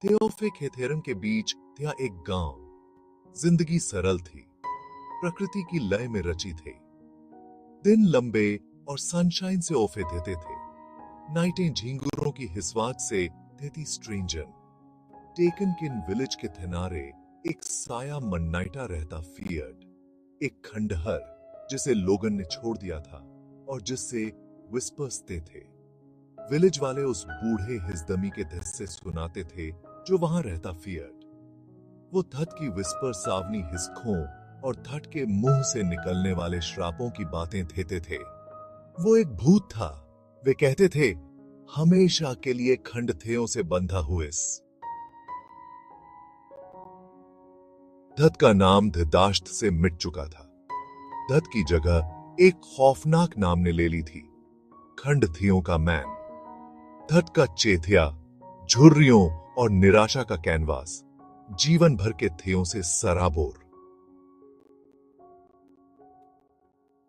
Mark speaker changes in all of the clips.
Speaker 1: तेओफे खेथेरम के बीच था एक गांव। जिंदगी सरल थी, प्रकृति की लय में रची थी। दिन लंबे और सनशाइन से ओफे देते थे। नाइटें झींगुरों की हिसवाट से देती स्ट्रेंजन। टेकन किन विलेज के किनारे एक साया मन्नाइटा रहता फियर्ड, एक खंडहर जिसे लोगन ने छोड़ दिया था और जिससे विस्पर्स थे। विलेज वाले उस बूढ़े हिजदमी के हिस्से सुनाते थे जो वहां रहता फियर्ड। वो धट की विस्पर सावनी हिस्खों और धट के मुंह से निकलने वाले श्रापों की बातें देते थे। वो एक भूत था, वे कहते थे, हमेशा के लिए खंडथेयों से बंधा हुए। धत का नाम धदाश्त से मिट चुका था। धत की जगह एक खौफनाक नाम ने ले ली थी, खंडथियों का मैन। धत का चेथिया, झुर्रियों और निराशा का कैनवास, जीवन भर के थियों से सराबोर।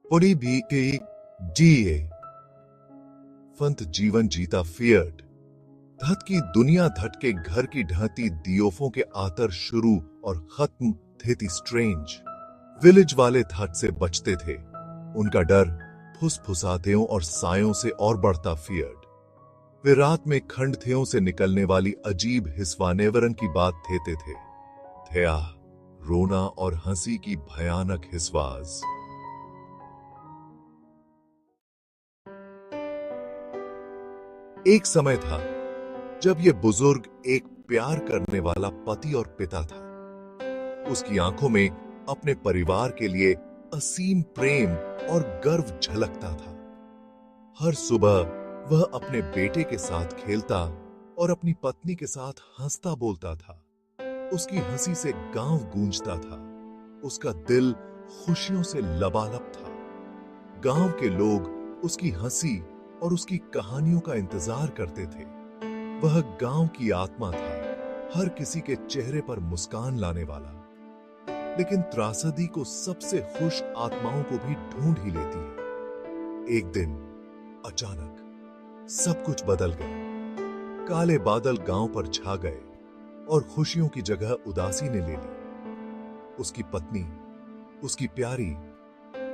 Speaker 1: पुरी भी डीए फंत जीवन जीता फियर्ड। धत की दुनिया धट के घर की ढहती दियोफों के आतर शुरू और खत्म थे स्ट्रेंज। विलेज वाले धट से बचते थे, उनका डर फुसफुसातेयों और सायों से और बढ़ता फियर्ड। वे रात में खंडथेयों से निकलने वाली अजीब हिस्वानेवरन की बात देते थे। थया, रोना और हंसी की भयानक हिस्वाज। एक समय था जब यह बुजुर्ग एक प्यार करने वाला पति और पिता था। उसकी आंखों में अपने परिवार के लिए असीम प्रेम और गर्व झलकता था। हर सुबह वह अपने बेटे के साथ खेलता और अपनी पत्नी के साथ हंसता बोलता था। उसकी हंसी से गांव गूंजता था, उसका दिल खुशियों से लबालब था। गांव के लोग उसकी हंसी और उसकी कहानियों का इंतजार करते थे। वह गांव की आत्मा था, हर किसी के चेहरे पर मुस्कान लाने वाला। लेकिन त्रासदी को सबसे खुश आत्माओं को भी ढूंढ ही लेती है। एक दिन अचानक सब कुछ बदल गया। काले बादल गांव पर छा गए और खुशियों की जगह उदासी ने ले ली। उसकी पत्नी, उसकी प्यारी,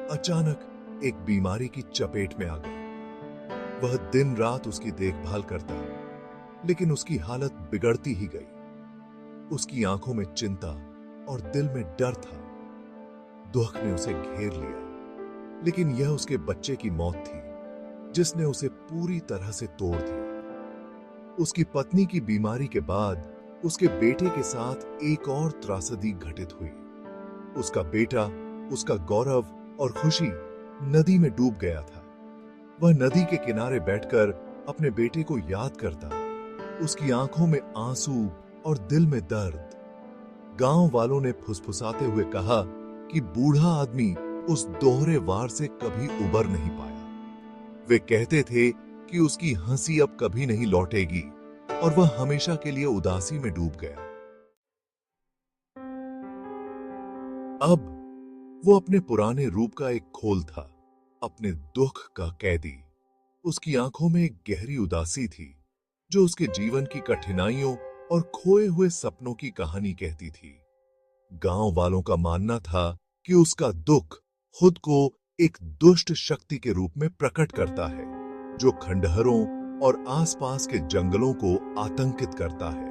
Speaker 1: अचानक एक बीमारी की चपेट में आ गई। वह दिन रात उसकी देखभाल करता, लेकिन उसकी हालत बिगड़ती ही गई। उसकी आंखों में चिंता और दिल में डर था। दुख ने उसे घेर लिया, लेकिन यह उसके बच्चे की मौत थी जिसने उसे पूरी तरह से तोड़ दिया। उसकी पत्नी की बीमारी के बाद उसके बेटे के साथ एक और त्रासदी घटित हुई। उसका बेटा, उसका गौरव और खुशी नदी में डूब गया था। वह नदी के किनारे बैठकर अपने बेटे को याद करता, उसकी आंखों में आंसू और दिल में दर्द। गांव वालों ने फुसफुसाते हुए कहा कि बूढ़ा आदमी उस दोहरे वार से कभी उबर नहीं पाया। वे कहते थे कि उसकी हंसी अब कभी नहीं लौटेगी और वह हमेशा के लिए उदासी में डूब गया। अब वो अपने पुराने रूप का एक खोल था, अपने दुख का कैदी। उसकी आंखों में एक गहरी उदासी थी जो उसके जीवन की कठिनाइयों और खोए हुए सपनों की कहानी कहती थी। गांव वालों का मानना था कि उसका दुख खुद को एक दुष्ट शक्ति के रूप में प्रकट करता है जो खंडहरों और आसपास के जंगलों को आतंकित करता है।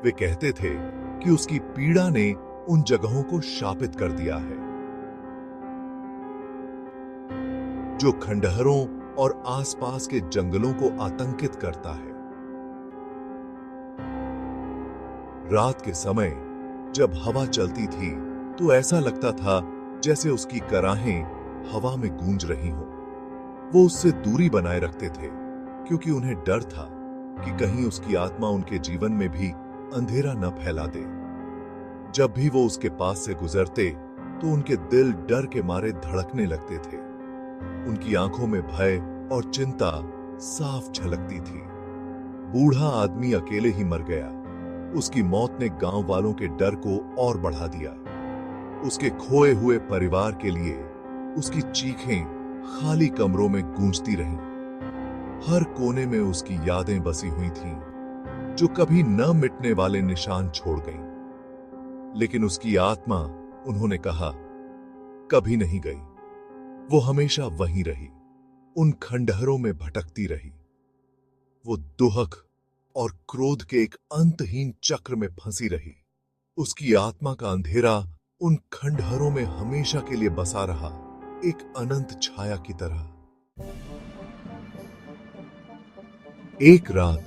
Speaker 1: वे कहते थे कि उसकी पीड़ा ने उन जगहों को शापित कर दिया है। जो खंडहरों और आसपास के जंगलों को आतंकित करता है। रात के समय जब हवा चलती थी तो ऐसा लगता था जैसे उसकी कराहें हवा में गूंज रही हों। वो उससे दूरी बनाए रखते थे क्योंकि उन्हें डर था कि कहीं उसकी आत्मा उनके जीवन में भी अंधेरा न फैला दे। जब भी वो उसके पास से गुजरते तो उनके दिल डर के मारे धड़कने लगते थे। उनकी आंखों में भय और चिंता साफ झलकती थी। बूढ़ा आदमी अकेले ही मर गया। उसकी मौत ने गांव वालों के डर को और बढ़ा दिया। उसके खोए हुए परिवार के लिए उसकी चीखें खाली कमरों में गूंजती रहीं। हर कोने में उसकी यादें बसी हुई थीं, जो कभी न मिटने वाले निशान छोड़ गई। लेकिन उसकी आत्मा, उन्होंने कहा, कभी नहीं गई। वो हमेशा वहीं रही, उन खंडहरों में भटकती रही। वो दुहक और क्रोध के एक अंतहीन चक्र में फंसी रही। उसकी आत्मा का अंधेरा उन खंडहरों में हमेशा के लिए बसा रहा, एक अनंत छाया की तरह। एक रात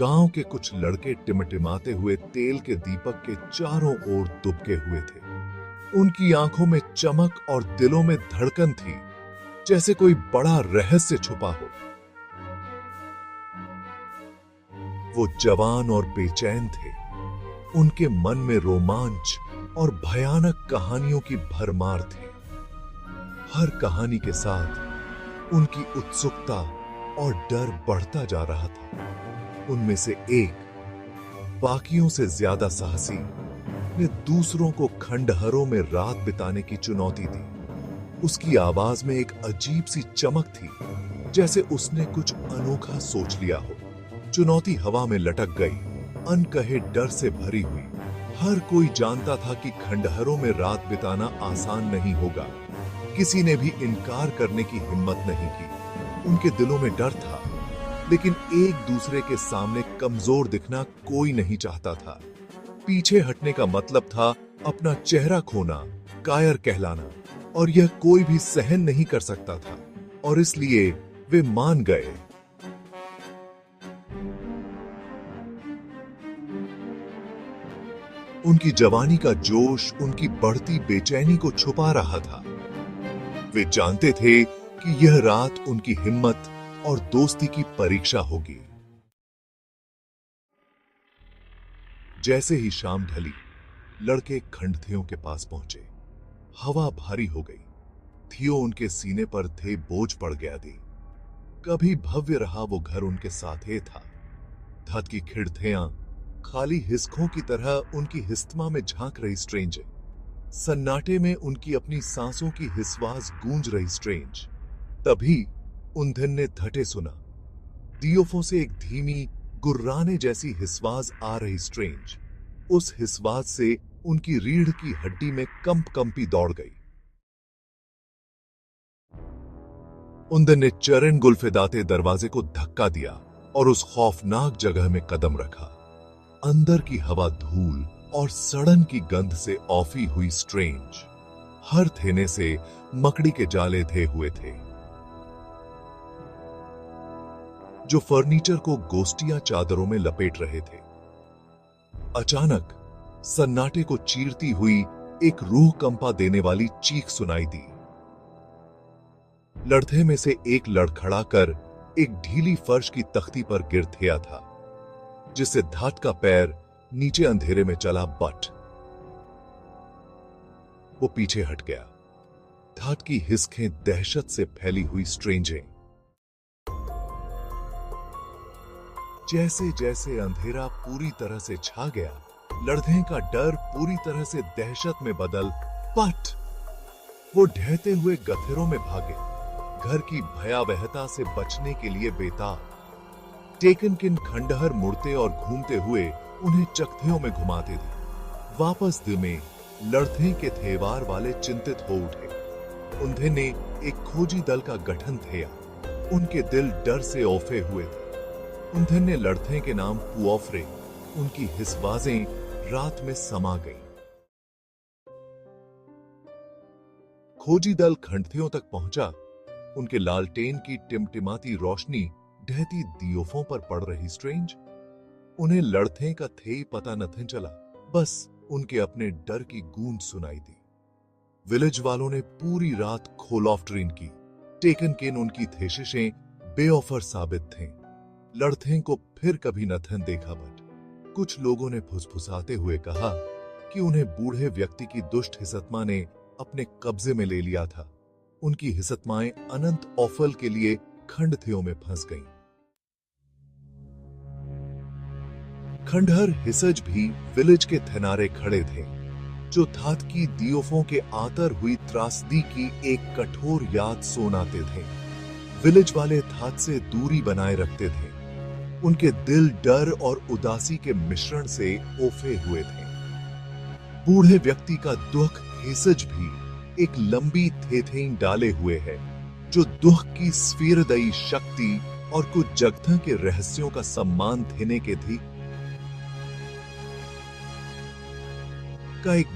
Speaker 1: गांव के कुछ लड़के टिमटिमाते हुए तेल के दीपक के चारों ओर दुबके हुए थे। उनकी आंखों में चमक और दिलों में धड़कन थी, जैसे कोई बड़ा रहस्य छुपा हो। वो जवान और बेचैन थे। उनके मन में रोमांच और भयानक कहानियों की भरमार थी। हर कहानी के साथ उनकी उत्सुकता और डर बढ़ता जा रहा था। उनमें से एक, बाकियों से ज्यादा साहसी, ने दूसरों को खंडहरों में रात बिताने की चुनौती दी। उसकी आवाज में एक अजीब सी चमक थी, जैसे उसने कुछ अनोखा सोच लिया हो। चुनौती हवा में लटक गई, अनकहे डर से भरी हुई। हर कोई जानता था कि खंडहरों में रात बिताना आसान नहीं होगा। किसी ने भी इनकार करने की हिम्मत नहीं की। उनके दिलों में डर था, लेकिन एक दूसरे के सामने कमजोर दिखना कोई नहीं चाहता था। पीछे हटने का मतलब था अपना चेहरा खोना, कायर कहलाना, और यह कोई भी सहन नहीं कर सकता था। और इसलिए वे मान गए। उनकी जवानी का जोश उनकी बढ़ती बेचैनी को छुपा रहा था। वे जानते थे कि यह रात उनकी हिम्मत और दोस्ती की परीक्षा होगी। जैसे ही शाम ढली, लड़के खंडथियों के पास पहुंचे। हवा भारी हो गई। थियो उनके सीने पर थे, बोझ पड़ गया दी। कभी भव्य रहा वो घर उनके साथे था। धत की खिड़थियां खाली हिस्कों की तरह उनकी हिस्मा में झांक रही स्ट्रेंज। सन्नाटे में उनकी अपनी सांसों की हिस्वास गूंज रही स्ट्रेंज। तभी उन्धन ने धटे सुना। दियोफों से एक धीमी गुर्राने जैसी हिस्वास आ रही स्ट्रेंज। उस हिस्वास से उनकी रीढ़ की हड्डी में कंपी दौड़ गई। उन्धन ने चरण गुलफिदाते दरवाजे को धक्का दिया और उस खौफनाक जगह में कदम रखा। अंदर की हवा धूल और सड़न की गंध से औफी हुई स्ट्रेंज। हर थेने से मकड़ी के जाले धे हुए थे, जो फर्नीचर को गोस्टियां चादरों में लपेट रहे थे। अचानक सन्नाटे को चीरती हुई एक रूह कंपा देने वाली चीख सुनाई दी। लड़थे में से एक लड़खड़ा कर एक ढीली फर्श की तख्ती पर गिर थिया था, जिससे धात का पैर नीचे अंधेरे में चला बट। वो पीछे हट गया। धात की हिस्कें दहशत से फैली हुई स्ट्रेंजें। जैसे जैसे अंधेरा पूरी तरह से छा गया, लड़धे का डर पूरी तरह से दहशत में बदल पट। वो ढहते हुए गथेरों में भागे, घर की भयावहता से बचने के लिए बेताब। टेकन किन खंडहर मुड़ते और घूमते हुए उन्हें चकथियों में घुमाते थे। वापस दिल में लड़थे के थेवार वाले चिंतित हो उठे। उन्हें ने एक खोजी दल का गठन किया। उनके दिल डर से औफे हुए थे। उन्हें ने लड़थे के नाम पुओफ्रे। उनकी हिस्वाजें रात में समा गईं। खोजी दल खंडथियों तक पहुंचा। उनके लालटेन की टिमटिमाती रोशनी ढहती दियोफों पर पड़ रही स्ट्रेंज। उन्हें लड़थे का थे पता न चला, बस उनके अपने डर की गूंज सुनाई दी। विलेज वालों ने पूरी रात खोलॉफ्ट्रीन की। टेकन किन उनकी थेशिशें बेऑफर साबित थे। लड़थे को फिर कभी नथन देखा, बट कुछ लोगों ने फुसफुसाते हुए कहा कि उन्हें बूढ़े व्यक्ति की दुष्ट हिसतमा ने अपने कब्जे में ले लिया था। उनकी हिसतमाएं अनंत औफल के लिए खंडथियों में फंस गईं। खंडहर हिसज भी विलेज के थनारे खड़े थे, जो धात की दियोफों के आतर हुई त्रासदी की एक कठोर याद सुनाते थे। विलेज वाले धात से दूरी बनाए रखते थे। उनके दिल डर और उदासी के मिश्रण से ओफे हुए थे। बूढ़े व्यक्ति का दुख हेसज भी एक लंबी थेथेन डाले हुए है, जो दुख की स्फीरदयी शक्ति और कुछ जगह के रहस्यों का सम्मान देने के थी का एक